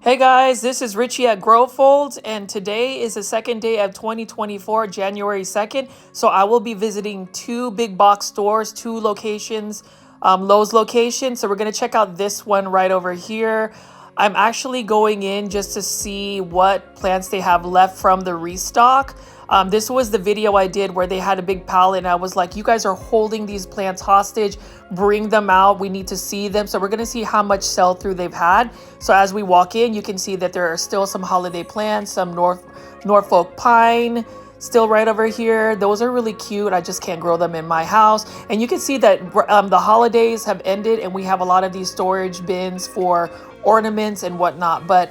Hey guys, this is Richie at Growfolds, and today is the second day of 2024, January 2nd. So I will be visiting two big box stores, two locations, Lowe's locations. So we're going to check out this one right over here. I'm actually going in just to see what plants they have left from the restock. This was the video I did where they had a big pallet and I was like, you guys are holding these plants hostage, bring them out, we need to see them. So we're gonna see how much sell through they've had. So as we walk in, you can see that there are still some holiday plants, some Norfolk pine, still right over here. Those are really cute. I just can't grow them in my house. And you can see that the holidays have ended and we have a lot of these storage bins for ornaments and whatnot. But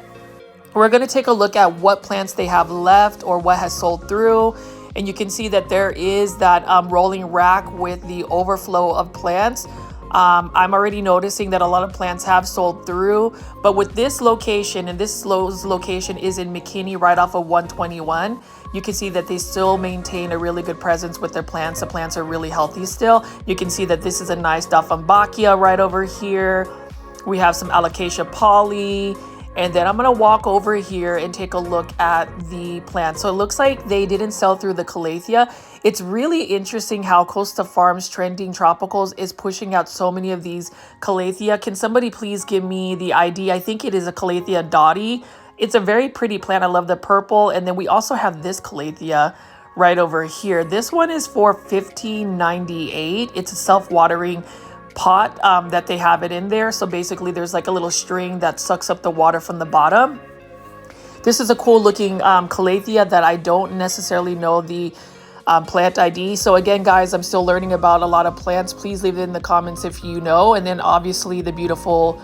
we're going to take a look at what plants they have left or what has sold through. And you can see that there is that rolling rack with the overflow of plants. I'm already noticing that a lot of plants have sold through. But with this location, and this Lowe's location is in McKinney right off of 121, you can see that they still maintain a really good presence with their plants. The plants are really healthy still. You can see that this is a nice Dieffenbachia right over here. We have some Alocasia poly. And then I'm gonna walk over here and take a look at the plants. So it looks like they didn't sell through the Calathea. It's really interesting how Costa Farms Trending Tropicals is pushing out so many of these Calathea. Can somebody please give me the ID? I think it is a Calathea dotty. It's a very pretty plant. I love the purple. And then we also have this Calathea right over here. This one is for $15.98. It's a self-watering pot that they have it in there. So basically there's like a little string that sucks up the water from the bottom. This is a cool looking Calathea that I don't necessarily know the plant ID. So again, guys, I'm still learning about a lot of plants. Please leave it in the comments if you know. And then obviously the beautiful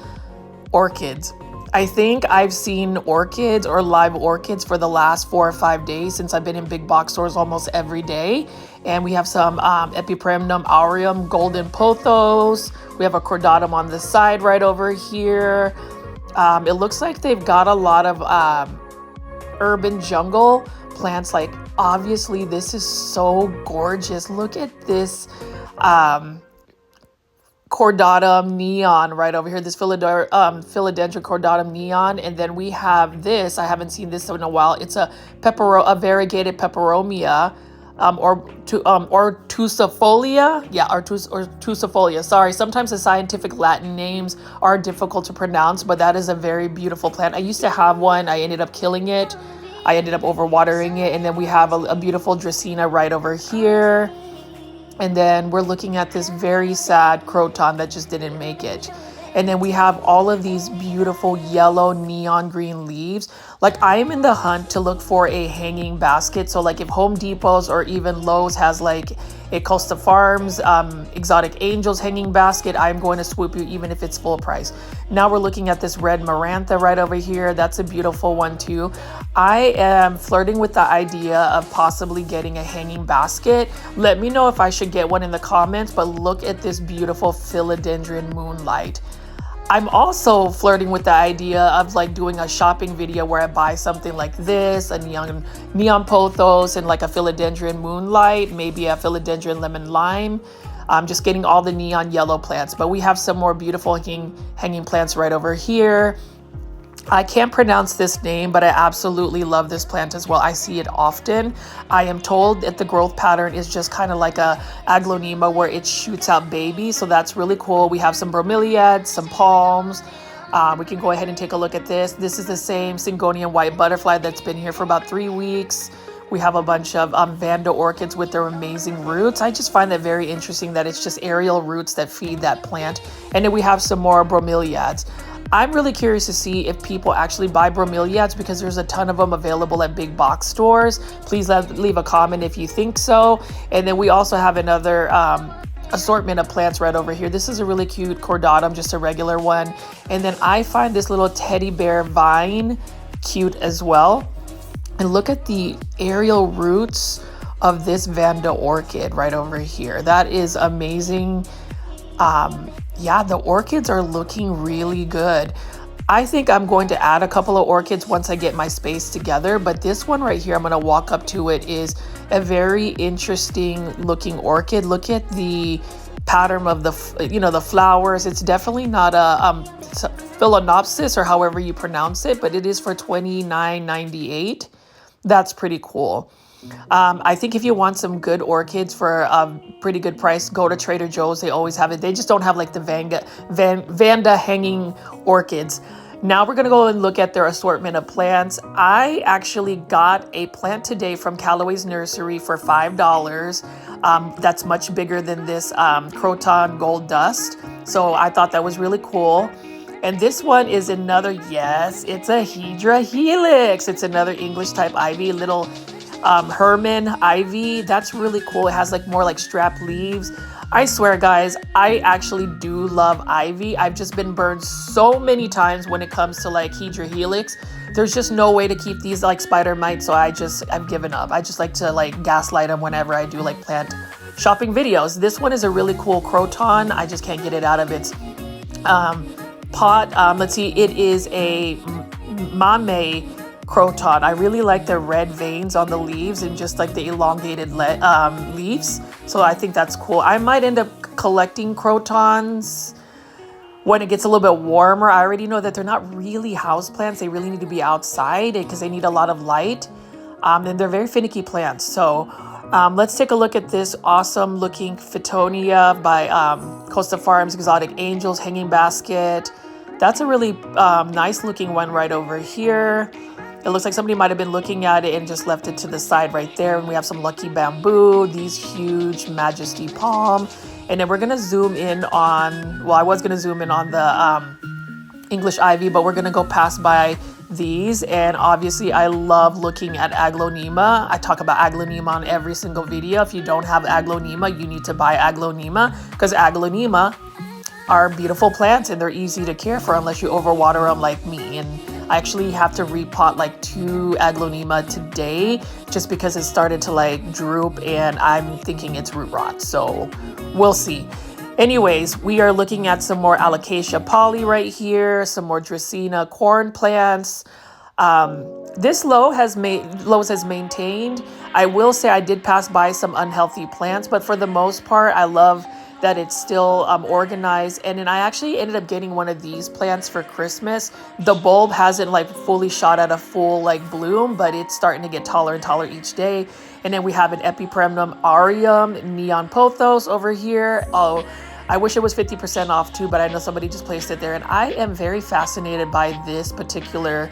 orchids. I think I've seen orchids or live orchids for the last 4 or 5 days since I've been in big box stores almost every day. And we have some Epipremnum aureum golden pothos. We have a cordatum on the side right over here. It looks like they've got a lot of urban jungle plants. Like obviously this is so gorgeous. Look at this cordatum neon right over here, this philodendron cordatum neon. And then we have this, I haven't seen this in a while, it's a variegated peperomia or tussifolia. Yeah, or tussifolia. Sorry, sometimes the scientific Latin names are difficult to pronounce, but that is a very beautiful plant. I used to have one, I ended up killing it. I ended up overwatering it. And then we have a beautiful Dracaena right over here. And then we're looking at this very sad croton that just didn't make it. And then we have all of these beautiful yellow neon green leaves. Like I am in the hunt to look for a hanging basket. So like if Home Depot's or even Lowe's has like a Costa Farms Exotic Angels hanging basket, I'm going to swoop you even if it's full price. Now we're looking at this red Marantha right over here. That's a beautiful one too. I am flirting with the idea of possibly getting a hanging basket. Let me know if I should get one in the comments, but look at this beautiful philodendron moonlight. I'm also flirting with the idea of like doing a shopping video where I buy something like this, a neon pothos and like a philodendron moonlight, maybe a philodendron lemon lime. I'm just getting all the neon yellow plants, but we have some more beautiful hanging plants right over here. I can't pronounce this name, but I absolutely love this plant as well. I see it often. I am told that the growth pattern is just kind of like a Aglaonema where it shoots out babies. So that's really cool. We have some bromeliads, some palms. We can go ahead and take a look at this. This is the same Syngonian white butterfly that's been here for about 3 weeks. We have a bunch of Vanda orchids with their amazing roots. I just find that very interesting that it's just aerial roots that feed that plant. And then we have some more bromeliads. I'm really curious to see if people actually buy bromeliads because there's a ton of them available at big box stores. Please leave a comment if you think so. And then we also have another assortment of plants right over here. This is a really cute cordatum, just a regular one. And then I find this little teddy bear vine cute as well. And look at the aerial roots of this Vanda orchid right over here. That is amazing. Yeah, the orchids are looking really good. I think I'm going to add a couple of orchids once I get my space together, but this one right here, I'm going to walk up to it, is a very interesting looking orchid. Look at the pattern of the flowers. It's definitely not a Philodendron, or however you pronounce it, but it is for $29.98. That's pretty cool. I think if you want some good orchids for a pretty good price, go to Trader Joe's. They always have it. They just don't have like the Vanda hanging orchids. Now we're going to go and look at their assortment of plants. I actually got a plant today from Callaway's Nursery for $5. That's much bigger than this Croton Gold Dust. So I thought that was really cool. And this one is another, yes, it's a Hydra Helix. It's another English type ivy, little Herman ivy. That's really cool. It has like more like strap leaves. I swear, guys, I actually do love ivy. I've just been burned so many times when it comes to like Hydra Helix. There's just no way to keep these like spider mites, so I've given up. I just like to like gaslight them whenever I do like plant shopping videos. This one is a really cool Croton. I just can't get it out of its pot. Let's see, it is a Mame Croton. I really like the red veins on the leaves and just like the elongated leaves. So I think that's cool. I might end up collecting Crotons when it gets a little bit warmer. I already know that they're not really house plants. They really need to be outside because they need a lot of light. And they're very finicky plants. So let's take a look at this awesome looking Fittonia by Costa Farms Exotic Angels hanging basket. That's a really nice looking one right over here. It looks like somebody might have been looking at it and just left it to the side right there. And we have some Lucky Bamboo, these huge Majesty Palm. And then we're going to zoom in on, well, I was going to zoom in on the English Ivy, but we're going to go past by these. And obviously, I love looking at Aglaonema. I talk about Aglaonema on every single video. If you don't have Aglaonema, you need to buy Aglaonema because Aglaonema are beautiful plants and they're easy to care for unless you overwater them like me. And I actually have to repot like 2 Aglaonema today just because it started to like droop and I'm thinking it's root rot. So we'll see. Anyways, we are looking at some more Alocasia poly right here, some more Dracaena corn plants. This Lowe's has maintained. I will say I did pass by some unhealthy plants, but for the most part, I love that it's still organized. And then I actually ended up getting one of these plants for Christmas. The bulb hasn't like fully shot at a full like bloom, but it's starting to get taller and taller each day. And then we have an Epipremnum aureum neon pothos over here. Oh, I wish it was 50% off too, but I know somebody just placed it there. And I am very fascinated by this particular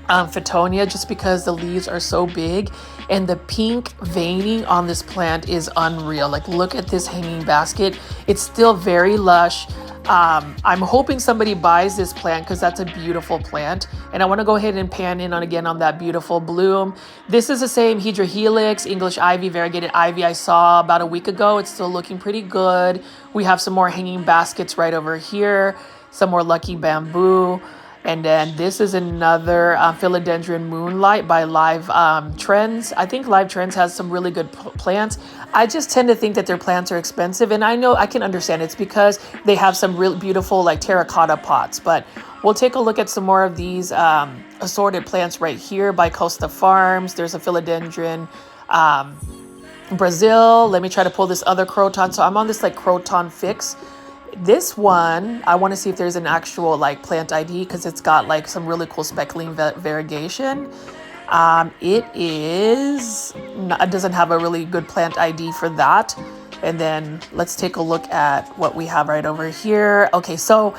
Fittonia just because the leaves are so big and the pink veining on this plant is unreal. Like, look at this hanging basket. It's still very lush. I'm hoping somebody buys this plant because that's a beautiful plant. And I want to go ahead and pan in on that beautiful bloom. This is the same Hydra Helix, English Ivy, variegated ivy I saw about a week ago. It's still looking pretty good. We have some more hanging baskets right over here, some more Lucky Bamboo. And then this is another philodendron Moonlight by Live Trends. I think Live Trends has some really good plants. I just tend to think that their plants are expensive. And I know I can understand it's because they have some really beautiful like terracotta pots. But we'll take a look at some more of these assorted plants right here by Costa Farms. There's a philodendron Brazil. Let me try to pull this other Croton. So I'm on this like Croton Fix. This one, I want to see if there's an actual like plant ID because it's got like some really cool speckling variegation. It doesn't have a really good plant ID for that. And then let's take a look at what we have right over here. Okay, so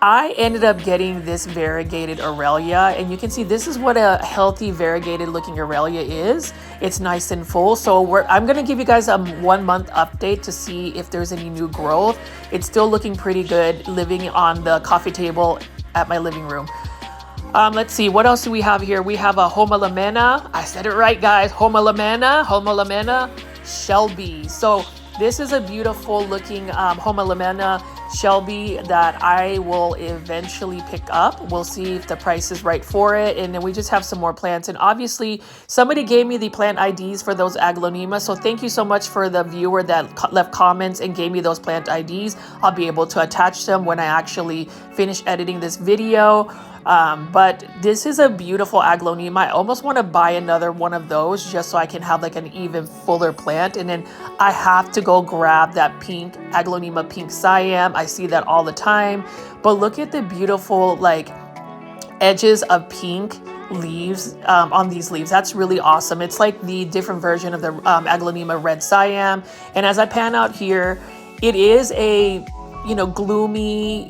I ended up getting this variegated Aurelia, and you can see this is what a healthy variegated looking Aurelia is. It's nice and full. So I'm going to give you guys a 1 month update to see if there's any new growth. It's still looking pretty good living on the coffee table at my living room. Let's see, what else do we have here? We have a Homalomena. I said it right, guys. Homalomena Shelby. So this is a beautiful looking Homalomena Shelby that I will eventually pick up. We'll see if the price is right for it. And then we just have some more plants. And obviously somebody gave me the plant IDs for those Aglaonema. So thank you so much for the viewer that left comments and gave me those plant IDs. I'll be able to attach them when I actually finish editing this video. But this is a beautiful Aglaonema. I almost want to buy another one of those just so I can have like an even fuller plant. And then I have to go grab that pink Aglaonema pink Siam. I see that all the time. But look at the beautiful like edges of pink leaves on these leaves. That's really awesome. It's like the different version of the Aglaonema red Siam. And as I pan out here, it is a gloomy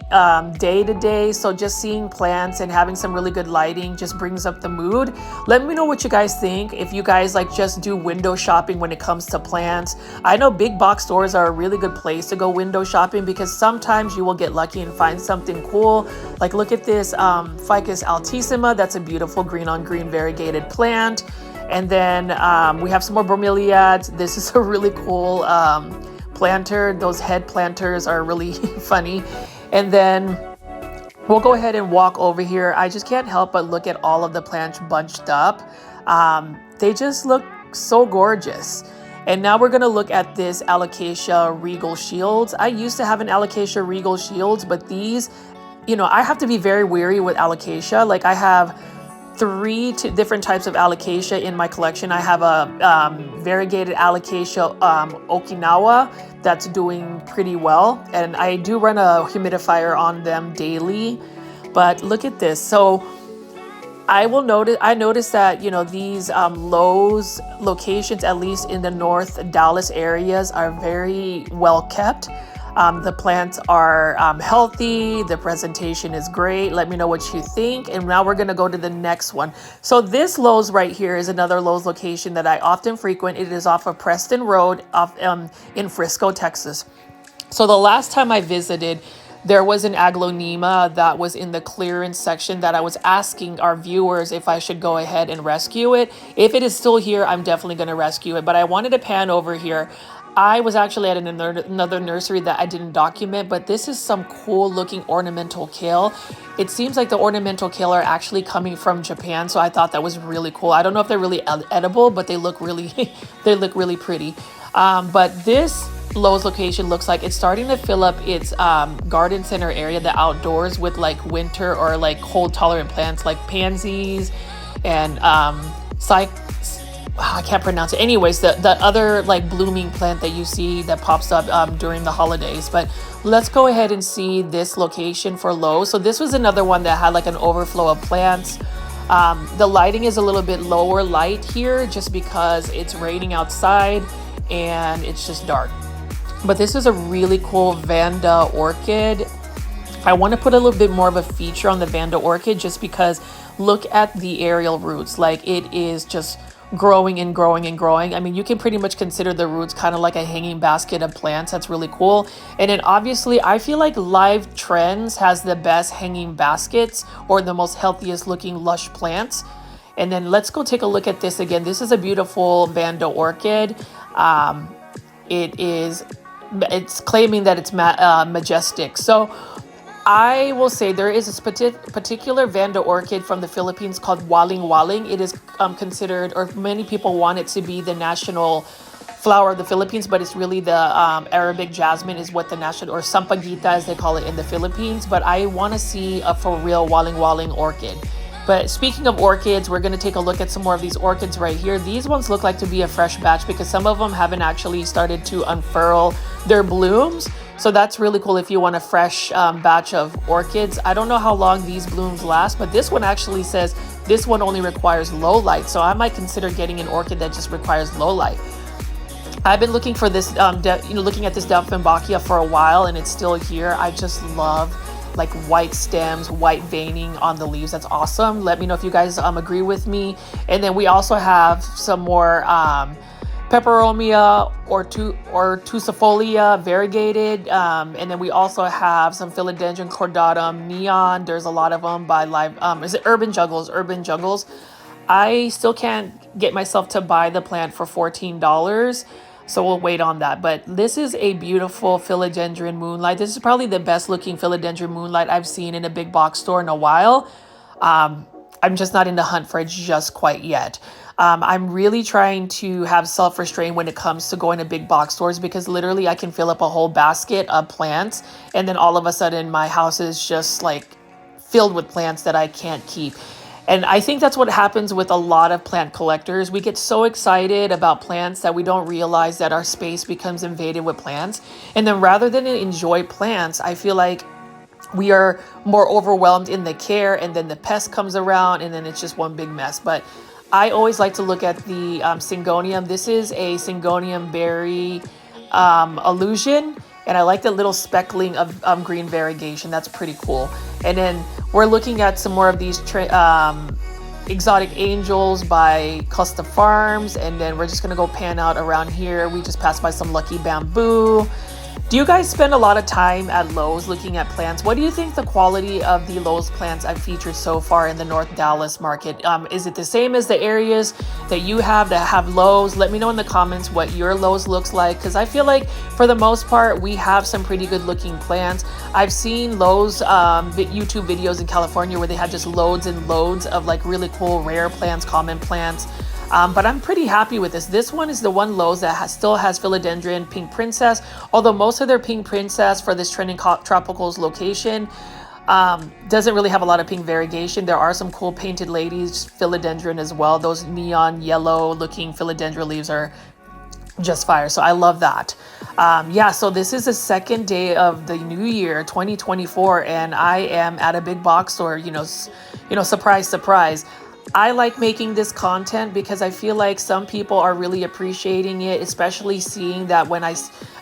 day today. So just seeing plants and having some really good lighting just brings up the mood. Let me know what you guys think. If you guys like just do window shopping when it comes to plants. I know big box stores are a really good place to go window shopping because sometimes you will get lucky and find something cool. Like look at this Ficus altissima. That's a beautiful green on green variegated plant. And then we have some more bromeliads. This is a really cool planter. Those head planters are really funny. And then we'll go ahead and walk over here. I just can't help but look at all of the plants bunched up. They just look so gorgeous. And now we're going to look at this Alocasia regal shields. I used to have an Alocasia regal shields, but these, I have to be very wary with Alocasia. Like I have three different types of Alocasia in my collection. I have a variegated Alocasia Okinawa that's doing pretty well, and I do run a humidifier on them daily. But look at this. So I noticed that these Lowe's locations, at least in the North Dallas areas, are very well kept. The plants are healthy. The presentation is great. Let me know what you think. And now we're going to go to the next one. So this Lowe's right here is another Lowe's location that I often frequent. It is off of Preston Road in Frisco, Texas. So the last time I visited, there was an Aglaonema that was in the clearance section that I was asking our viewers if I should go ahead and rescue it. If it is still here, I'm definitely going to rescue it. But I wanted to pan over here. I was actually at another nursery that I didn't document, but this is some cool looking ornamental kale. It seems like the ornamental kale are actually coming from Japan, so I thought that was really cool. I don't know if they're really edible, but they look really, they look really pretty. But this Lowe's location looks like it's starting to fill up its garden center area, the outdoors, with like winter or like cold tolerant plants like pansies and I can't pronounce it. Anyways, the other like blooming plant that you see that pops up during the holidays. But let's go ahead and see this location for Lowe. So this was another one that had like an overflow of plants. The lighting is a little bit lower light here just because it's raining outside and it's just dark. But this is a really cool Vanda orchid. I want to put a little bit more of a feature on the Vanda orchid just because look at the aerial roots. Like it is just growing and growing and growing. I mean, you can pretty much consider the roots kind of like a hanging basket of plants. That's really cool. And then obviously I feel like Live Trends has the best hanging baskets or the most healthiest looking lush plants. And then let's go take a look at this again. This is a beautiful Vanda orchid. It's claiming that it's majestic. So I will say there is a particular Vanda orchid from the Philippines called Waling Waling. It is considered, or many people want it to be the national flower of the Philippines, but it's really the Arabic jasmine is what the national, or sampaguita as they call it in the Philippines. But I want to see a for real Waling Waling orchid. But speaking of orchids, we're going to take a look at some more of these orchids right here. These ones look like to be a fresh batch because some of them haven't actually started to unfurl their blooms. So that's really cool if you want a fresh batch of orchids. I don't know how long these blooms last, but this one actually says this one only requires low light. So I might consider getting an orchid that just requires low light. I've been looking for this, looking at this Dieffenbachia for a while, and it's still here. I just love like white stems, white veining on the leaves. That's awesome. Let me know if you guys agree with me. And then we also have some more peperomia or tussifolia variegated. And then we also have some philodendron cordatum neon. There's a lot of them by Live. Is it Urban Jungles? Urban Jungles. I still can't get myself to buy the plant for $14. So we'll wait on that. But this is a beautiful philodendron moonlight. This is probably the best looking philodendron moonlight I've seen in a big box store in a while. I'm just not in the hunt for it just quite yet. I'm really trying to have self-restraint when it comes to going to big box stores because literally I can fill up a whole basket of plants and then all of a sudden my house is just like filled with plants that I can't keep. And I think that's what happens with a lot of plant collectors. We get so excited about plants that we don't realize that our space becomes invaded with plants. And then rather than enjoy plants, I feel like we are more overwhelmed in the care, and then the pest comes around and then it's just one big mess. But I always like to look at the Syngonium. This is a Syngonium berry illusion. And I like the little speckling of green variegation. That's pretty cool. And then we're looking at some more of these exotic angels by Costa Farms. And then we're just going to go pan out around here. We just passed by some lucky bamboo. Do you guys spend a lot of time at Lowe's looking at plants? What do you think the quality of the Lowe's plants I've featured so far in the North Dallas market? Is it the same as the areas that you have that have Lowe's? Let me know in the comments what your Lowe's looks like, because I feel like for the most part, we have some pretty good looking plants. I've seen Lowe's YouTube videos in California where they have just loads and loads of like really cool rare plants, common plants. But I'm pretty happy with this. This one is the one Lowe's that still has philodendron pink princess, although most of their pink princess for this trending tropicals location doesn't really have a lot of pink variegation. There are some cool painted ladies philodendron as well. Those neon yellow looking philodendron leaves are just fire. So I love that. Yeah, so this is the second day of the new year 2024, and I am at a big box store. Surprise, surprise. I like making this content because I feel like some people are really appreciating it, especially seeing that when I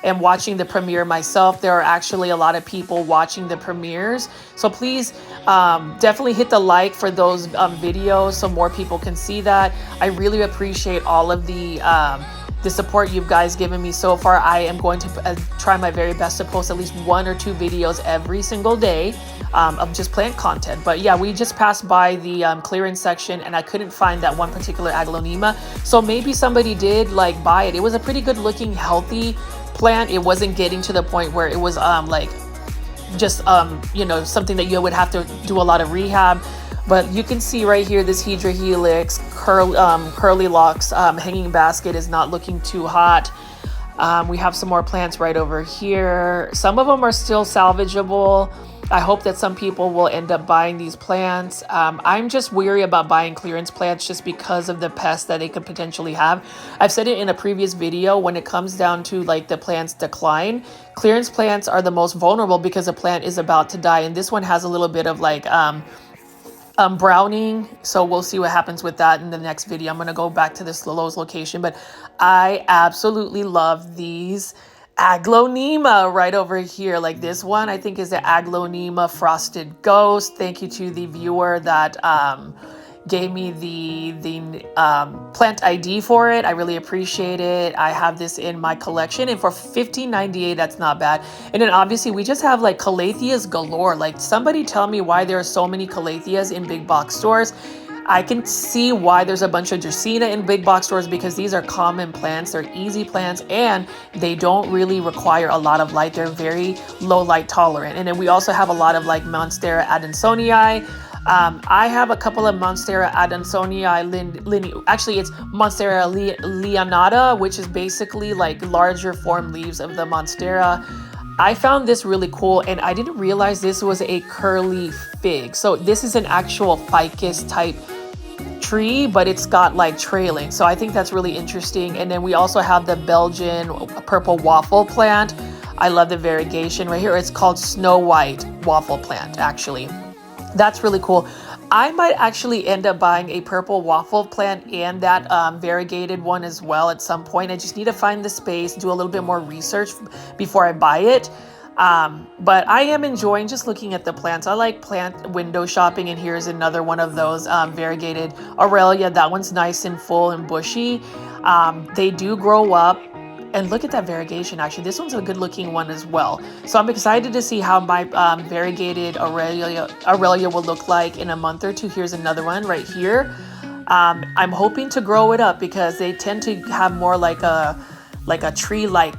am watching the premiere myself, there are actually a lot of people watching the premieres. So please definitely hit the like for those videos so more people can see that. I really appreciate all of the support you guys given me so far. I am going to try my very best to post at least 1 or 2 videos every single day of just plant content. But yeah, we just passed by the clearance section and I couldn't find that one particular Aglaonema. So maybe somebody did like buy it. It was a pretty good looking, healthy plant. It wasn't getting to the point where it was something that you would have to do a lot of rehab. But you can see right here, this Hedra Helix, curly locks, hanging basket is not looking too hot. We have some more plants right over here. Some of them are still salvageable. I hope that some people will end up buying these plants. I'm just weary about buying clearance plants just because of the pests that they could potentially have. I've said it in a previous video, when it comes down to like the plant's decline, clearance plants are the most vulnerable because the plant is about to die. And this one has a little bit of like browning, so we'll see what happens with that in the next video. I'm going to go back to this Lowe's location, but I absolutely love these Aglaonema right over here. Like this one, I think is the Aglaonema Frosted Ghost. Thank you to the viewer that gave me the plant ID for it. I really appreciate it. I have this in my collection, and for $15.98, that's not bad. And then obviously we just have like calatheas galore. Like somebody tell me why there are so many calatheas in big box stores. I can see why there's a bunch of Dracaena in big box stores, because these are common plants. They're easy plants and they don't really require a lot of light. They're very low light tolerant. And then we also have a lot of like monstera adansonii. I have a couple of monstera adansonii actually it's monstera leonata, which is basically like larger form leaves of the monstera. I found this really cool, and I didn't realize this was a curly fig. So this is an actual ficus type tree, but it's got like trailing. So I think that's really interesting. And then we also have the Belgian purple waffle plant. I love the variegation right here. It's called Snow White waffle plant, actually. That's really cool. I might actually end up buying a purple waffle plant and that variegated one as well at some point. I just need to find the space, do a little bit more research before I buy it. But I am enjoying just looking at the plants. I like plant window shopping, and here's another one of those variegated Aurelia. That one's nice and full and bushy. They do grow up. And look at that variegation, actually. This one's a good looking one as well. So I'm excited to see how my variegated Aurelia will look like in a month or two. Here's another one right here. I'm hoping to grow it up because they tend to have more like a tree-like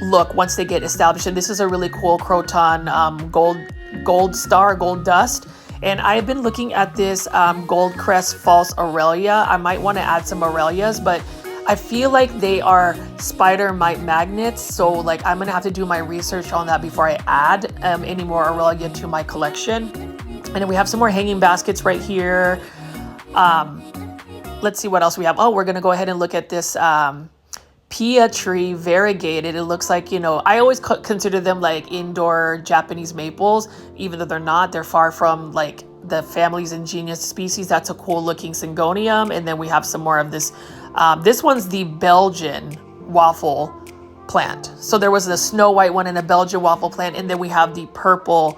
look once they get established. And this is a really cool Croton gold star, gold dust. And I've been looking at this Gold Crest False Aurelia. I might want to add some Aurelias, but I feel like they are spider mite magnets, so like I'm gonna have to do my research on that before I add any more Aurelia to my collection. And then we have some more hanging baskets right here. Let's see what else we have. Oh, we're going to go ahead and look at this pia tree, variegated. It looks like, you know, I always consider them like indoor Japanese maples, even though they're not. They're far from like the family's ingenious species. That's a cool looking syngonium. And then we have some more of this. This one's the Belgian waffle plant. So there was the snow white one and a Belgian waffle plant. And then we have the purple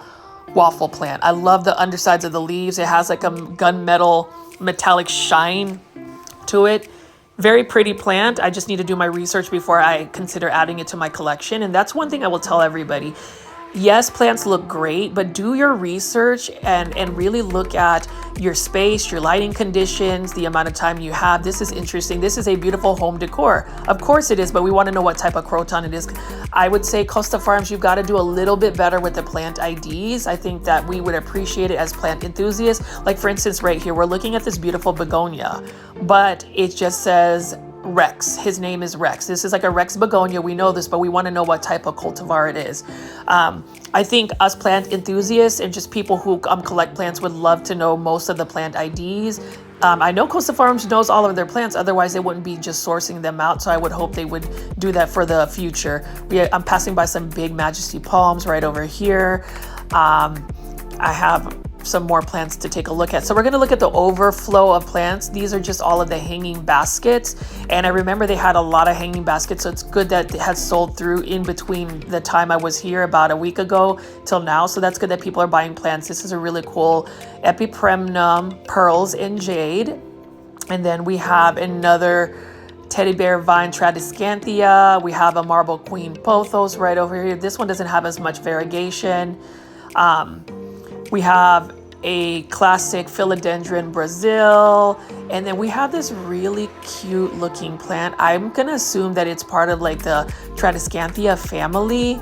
waffle plant. I love the undersides of the leaves. It has like a gunmetal metallic shine to it. Very pretty plant. I just need to do my research before I consider adding it to my collection. And that's one thing I will tell everybody. Yes, plants look great, but do your research and really look at your space, your lighting conditions, the amount of time you have. This is interesting. This is a beautiful home decor. Of course it is, but we want to know what type of croton it is. I would say Costa Farms, you've got to do a little bit better with the plant IDs. I think that we would appreciate it as plant enthusiasts. Like for instance, right here, we're looking at this beautiful begonia, but it just says Rex. His name is Rex. This is like a Rex begonia. We know this, but we want to know what type of cultivar it is. I think us plant enthusiasts and just people who collect plants would love to know most of the plant IDs. I know Costa Farms knows all of their plants, otherwise they wouldn't be just sourcing them out. So I would hope they would do that for the future. I'm passing by some big Majesty palms right over here. I have some more plants to take a look at. So we're going to look at the overflow of plants. These are just all of the hanging baskets. And I remember they had a lot of hanging baskets. So it's good that it has sold through in between the time I was here about a week ago till now. So that's good that people are buying plants. This is a really cool Epipremnum pearls in jade. And then we have another teddy bear vine Tradescanthia. We have a marble queen pothos right over here. This one doesn't have as much variegation. We have a classic philodendron Brazil, and then we have this really cute looking plant. I'm gonna assume that it's part of like the Tradescanthia family.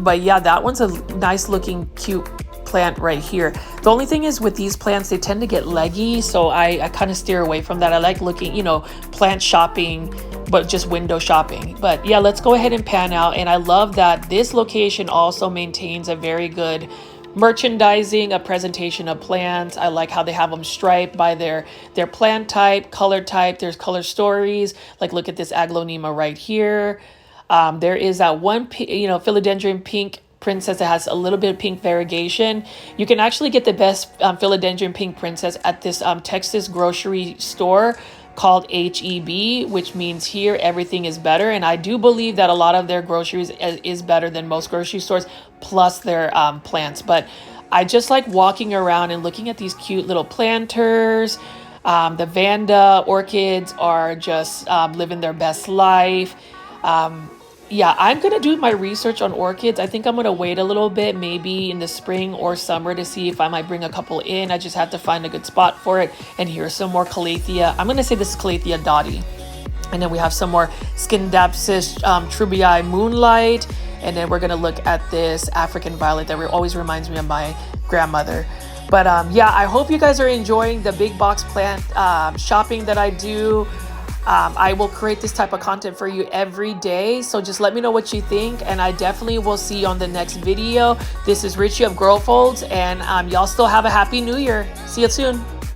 But yeah, that one's a nice looking cute plant right here. The only thing is with these plants, they tend to get leggy, so I kind of steer away from that. I like looking, you know, plant shopping, but just window shopping. But yeah, let's go ahead and pan out. And I love that this location also maintains a very good merchandising, a presentation of plants. I like how they have them striped by their plant type, color type. There's color stories. Like look at this Aglaonema right here. There is that one, philodendron pink princess that has a little bit of pink variegation. You can actually get the best philodendron pink princess at this Texas grocery store called HEB, which means here everything is better. And I do believe that a lot of their groceries is better than most grocery stores, plus their plants. But I just like walking around and looking at these cute little planters. The Vanda orchids are just living their best life. Yeah, I'm going to do my research on orchids. I think I'm going to wait a little bit, maybe in the spring or summer, to see if I might bring a couple in. I just have to find a good spot for it. And here's some more Calathea. I'm going to say this is Calathea dotty. And then we have some more Scindapsus trubii moonlight. And then we're going to look at this African violet that always reminds me of my grandmother. But yeah, I hope you guys are enjoying the big box plant shopping that I do. I will create this type of content for you every day. So just let me know what you think. And I definitely will see you on the next video. This is Richie of Grow Folds. And y'all still have a happy new year. See you soon.